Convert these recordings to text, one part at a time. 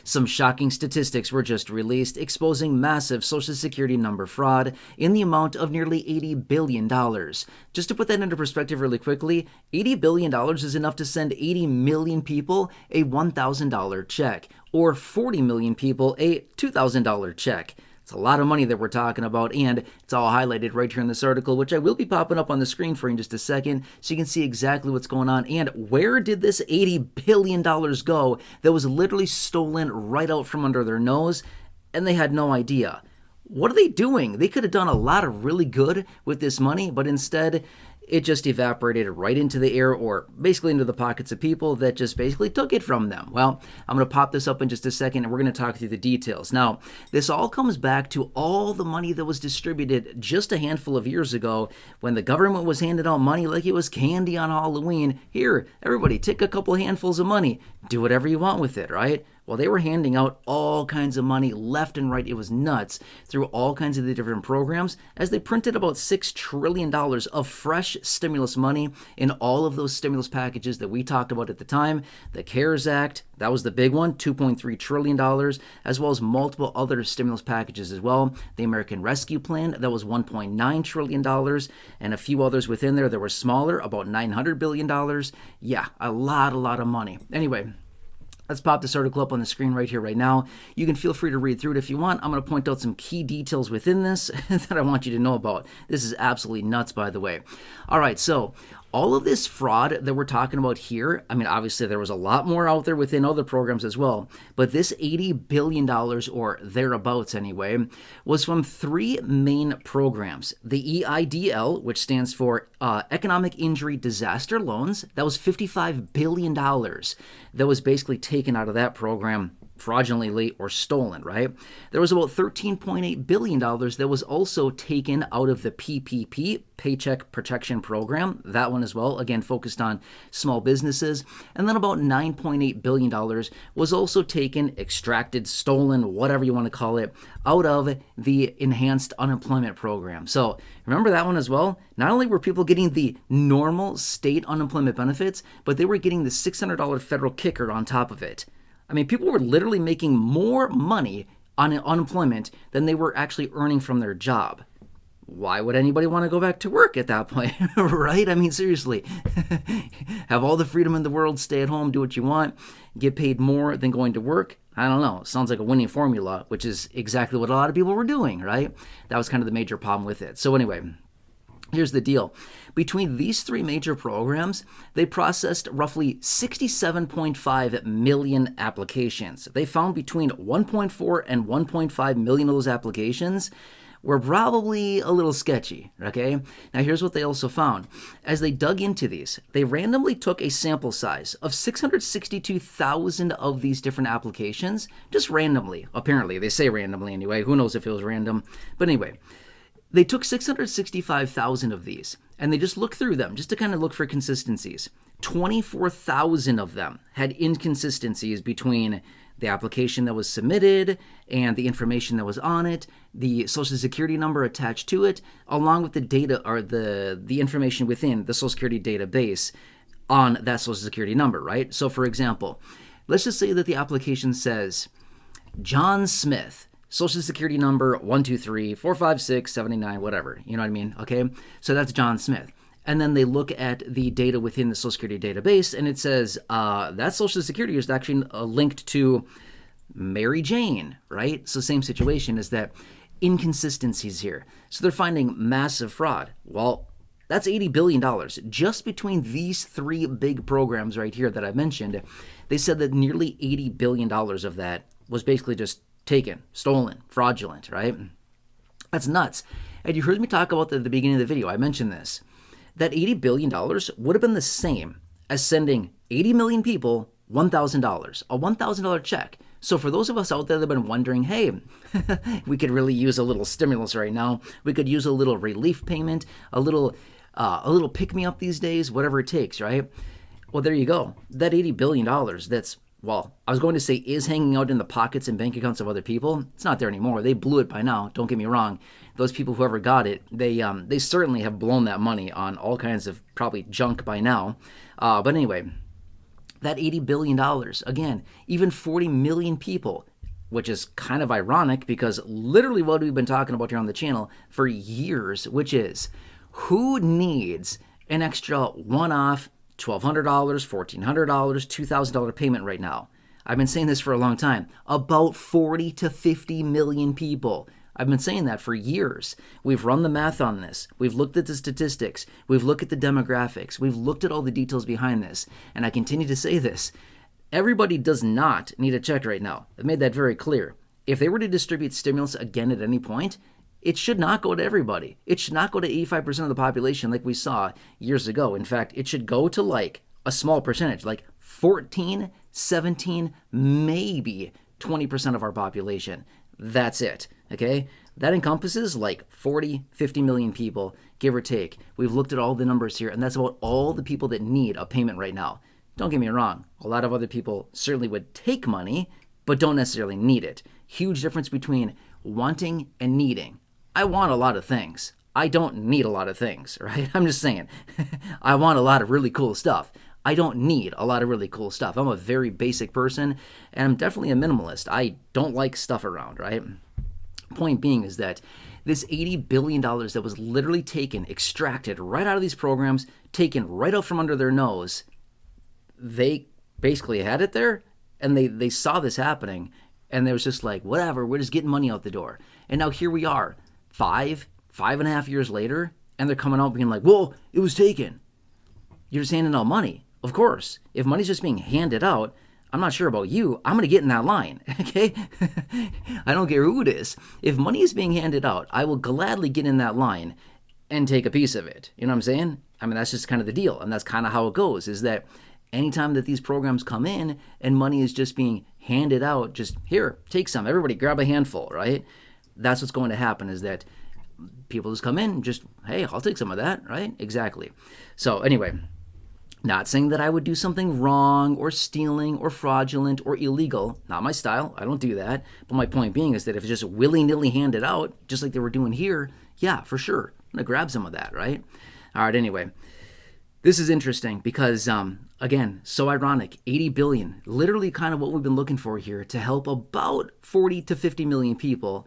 Some shocking statistics were just released exposing massive Social Security number fraud in the amount of nearly $80 billion. Just to put that into perspective really quickly, $80 billion is enough to send 80 million people a $1,000 check, or 40 million people a $2,000 check. It's a lot of money that we're talking about, and it's all highlighted right here in this article, which I will be popping up on the screen for you in just a second so you can see exactly what's going on. And where did this $80 billion go that was literally stolen right out from under their nose, and they had no idea? What are they doing? They could have done a lot of really good with this money, but instead it just evaporated right into the air, or basically into the pockets of people that just basically took it from them. Well, I'm going to pop this up in just a second, and we're going to talk through the details. Now, this all comes back to all the money that was distributed just a handful of years ago when the government was handing out money like it was candy on Halloween. Here, everybody, take a couple handfuls of money. Do whatever you want with it, right? Well, they were handing out all kinds of money left and right. It was nuts through all kinds of the different programs as they printed about $6 trillion of fresh stimulus money in all of those stimulus packages that we talked about at the time. The CARES Act, that was the big one, $2.3 trillion, as well as multiple other stimulus packages as well. The American Rescue Plan, that was $1.9 trillion, and a few others within there that were smaller, about $900 billion. Yeah, a lot of money. Anyway, let's pop this article up on the screen right here, right now. You can feel free to read through it if you want. I'm going to point out some key details within this that I want you to know about. This is absolutely nuts, by the way. All right, so all of this fraud that we're talking about here, I mean, obviously there was a lot more out there within other programs as well, but this $80 billion, or thereabouts anyway, was from three main programs. The EIDL, which stands for Economic Injury Disaster Loans, that was $55 billion that was basically taken out of that program fraudulently or stolen, right? There was about $13.8 billion that was also taken out of the PPP, Paycheck Protection Program, that one as well, again focused on small businesses. And then about $9.8 billion was also taken, extracted, stolen, whatever you want to call it, out of the Enhanced Unemployment Program. So remember that one as well? Not only were people getting the normal state unemployment benefits, but they were getting the $600 federal kicker on top of it. I mean, people were literally making more money on unemployment than they were actually earning from their job. Why would anybody want to go back to work at that point, right? I mean, seriously, have all the freedom in the world, stay at home, do what you want, get paid more than going to work? I don't know. Sounds like a winning formula, which is exactly what a lot of people were doing, right? That was kind of the major problem with it. So anyway, here's the deal. Between these three major programs, they processed roughly 67.5 million applications. They found between 1.4 and 1.5 million of those applications were probably a little sketchy, okay? Now here's what they also found. As they dug into these, they randomly took a sample size of 662,000 of these different applications, just randomly. Apparently, they say randomly anyway. Who knows if it was random? But anyway, they took 665,000 of these, and they just looked through them just to kind of look for consistencies. 24,000 of them had inconsistencies between the application that was submitted and the information that was on it, the Social Security number attached to it, along with the data or the information within the Social Security database on that Social Security number, right? So for example, let's just say that the application says John Smith, Social Security number 123-456-79, whatever. You know what I mean? Okay, so that's John Smith. And then they look at the data within the Social Security database, and it says that Social Security is actually linked to Mary Jane, right? So same situation is that inconsistencies here. So they're finding massive fraud. Well, that's $80 billion just between these three big programs right here that I mentioned. They said that nearly $80 billion of that was basically just taken, stolen, fraudulent, right? That's nuts. And you heard me talk about that at the beginning of the video. I mentioned this. That $80 billion would have been the same as sending 80 million people $1,000, a $1,000 check. So for those of us out there that have been wondering, hey, we could really use a little stimulus right now. We could use a little relief payment, a little pick-me-up these days, whatever it takes, right? Well, there you go. That $80 billion that's, well, I was going to say is hanging out in the pockets and bank accounts of other people. It's not there anymore. They blew it by now. Don't get me wrong. Those people, whoever got it, they certainly have blown that money on all kinds of probably junk by now. But anyway, that $80 billion, again, even 40 million people, which is kind of ironic because literally what we've been talking about here on the channel for years, which is who needs an extra one-off $1,200, $1,400, $2,000 payment right now? I've been saying this for a long time. About 40 to 50 million people. I've been saying that for years. We've run the math on this. We've looked at the statistics. We've looked at the demographics. We've looked at all the details behind this. And I continue to say this. Everybody does not need a check right now. I've made that very clear. If they were to distribute stimulus again at any point, it should not go to everybody. It should not go to 85% of the population like we saw years ago. In fact, it should go to like a small percentage, like 14, 17, maybe 20% of our population. That's it, okay? That encompasses like 40, 50 million people, give or take. We've looked at all the numbers here, and that's about all the people that need a payment right now. Don't get me wrong. A lot of other people certainly would take money, but don't necessarily need it. Huge difference between wanting and needing. I want a lot of things. I don't need a lot of things, right? I'm just saying. I want a lot of really cool stuff. I don't need a lot of really cool stuff. I'm a very basic person, and I'm definitely a minimalist. I don't like stuff around, right? Point being is that this $80 billion that was literally taken, extracted right out of these programs, taken right out from under their nose, they basically had it there, and they saw this happening, and they was just like, whatever, we're just getting money out the door. And now here we are, five and a half years later, and they're coming out being like, well, it was taken. You're just handing out money. Of course, if money's just being handed out, I'm not sure about you, I'm going to get in that line, okay? I don't care who it is. If money is being handed out, I will gladly get in that line and take a piece of it. You know what I'm saying? I mean, that's just kind of the deal, and that's kind of how it goes, is that anytime that these programs come in and money is just being handed out, just here, take some, everybody grab a handful, right? That's what's going to happen, is that people just come in and just, hey, I'll take some of that, right? Exactly. So anyway, not saying that I would do something wrong or stealing or fraudulent or illegal. Not my style. I don't do that. But my point being is that if it's just willy-nilly handed out, just like they were doing here, yeah, for sure. I'm going to grab some of that, right? All right, anyway. This is interesting because, again, so ironic. 80 billion, literally kind of what we've been looking for here to help about 40 to 50 million people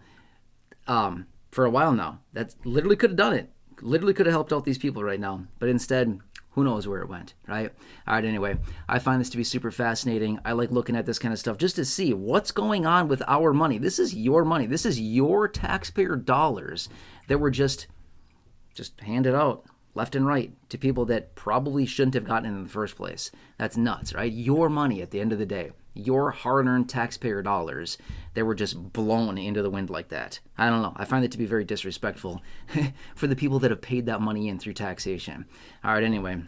for a while now. That literally could have done it. Literally could have helped out these people right now. But instead, who knows where it went, right? All right, anyway, I find this to be super fascinating. I like looking at this kind of stuff just to see what's going on with our money. This is your money. This is your taxpayer dollars that were just handed out left and right to people that probably shouldn't have gotten it in the first place. That's nuts, right? Your money at the end of the day. Your hard-earned taxpayer dollars that were just blown into the wind like that. I don't know. I find it to be very disrespectful for the people that have paid that money in through taxation. All right, anyway.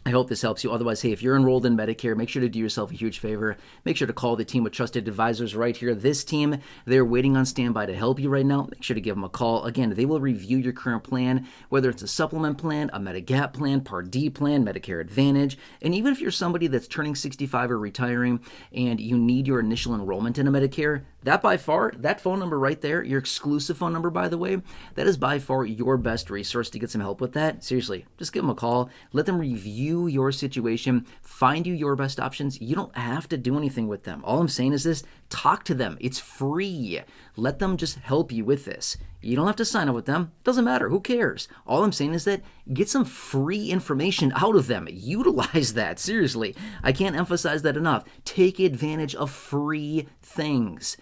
I hope this helps you. Otherwise, hey, if you're enrolled in Medicare, make sure to do yourself a huge favor. Make sure to call the team of trusted advisors right here. This team, they're waiting on standby to help you right now. Make sure to give them a call. Again, they will review your current plan, whether it's a supplement plan, a Medigap plan, Part D plan, Medicare Advantage, and even if you're somebody that's turning 65 or retiring and you need your initial enrollment in a Medicare, that by far, that phone number right there, your exclusive phone number, by the way, that is by far your best resource to get some help with that. Seriously, just give them a call. Let them review your situation, find you your best options. You don't have to do anything with them. All I'm saying is this, talk to them. It's free. Let them just help you with this. You don't have to sign up with them. Doesn't matter. Who cares? All I'm saying is that get some free information out of them. Utilize that. Seriously. I can't emphasize that enough. Take advantage of free things.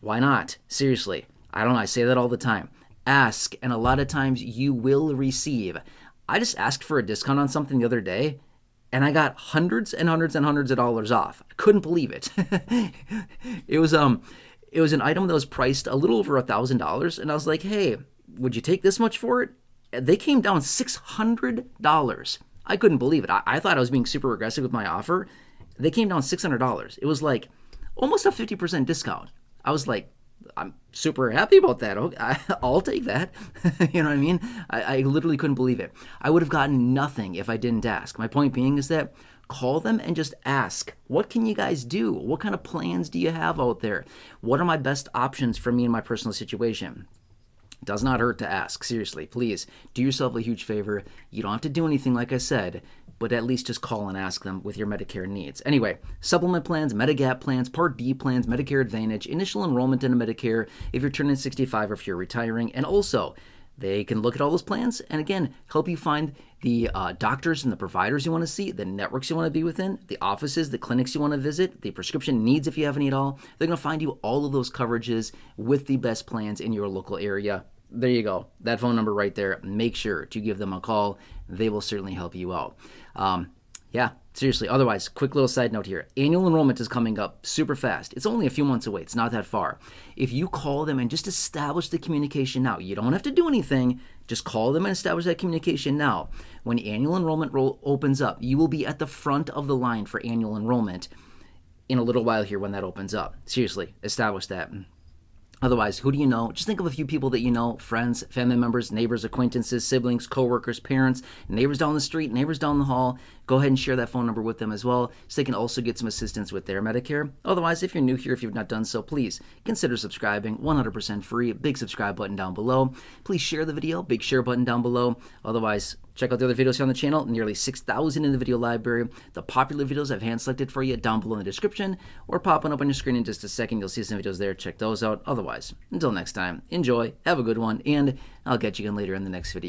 Why not? Seriously. I don't know. I say that all the time. Ask, and a lot of times you will receive. I just asked for a discount on something the other day, and I got hundreds and hundreds and hundreds of dollars off. I couldn't believe it. It was an item that was priced a little over $1,000, and I was like, hey, would you take this much for it? They came down $600. I couldn't believe it. I thought I was being super aggressive with my offer. They came down $600. It was like almost a 50% discount. I was like, I'm super happy about that. I'll take that. You know what I mean? I literally couldn't believe it. I would have gotten nothing if I didn't ask. My point being is that call them and just ask, what can you guys do? What kind of plans do you have out there? What are my best options for me in my personal situation? Does not hurt to ask. Seriously, please do yourself a huge favor. You don't have to do anything, like I said. but at least just call and ask them with your Medicare needs. Anyway, supplement plans, Medigap plans, Part D plans, Medicare Advantage, initial enrollment into Medicare if you're turning 65 or if you're retiring, and also they can look at all those plans and, again, help you find the doctors and the providers you want to see, the networks you want to be within, the offices, the clinics you want to visit, the prescription needs if you have any at all. They're going to find you all of those coverages with the best plans in your local area. There you go. That phone number right there. Make sure to give them a call. They will certainly help you out. Yeah, seriously. Otherwise, quick little side note here. Annual enrollment is coming up super fast. It's only a few months away. It's not that far. If you call them and just establish the communication now, you don't have to do anything. Just call them and establish that communication now. When annual enrollment opens up, you will be at the front of the line for annual enrollment in a little while here when that opens up. Seriously, establish that. Otherwise, who do you know? Just think of a few people that you know, friends, family members, neighbors, acquaintances, siblings, coworkers, parents, neighbors down the street, neighbors down the hall. Go ahead and share that phone number with them as well so they can also get some assistance with their Medicare. Otherwise, if you're new here, if you've not done so, please consider subscribing. 100% free. Big subscribe button down below. Please share the video. Big share button down below. Otherwise, check out the other videos here on the channel. Nearly 6,000 in the video library. The popular videos I've hand selected for you down below in the description or popping up on your screen in just a second. You'll see some videos there. Check those out. Otherwise, until next time, enjoy, have a good one, and I'll catch you again later in the next video.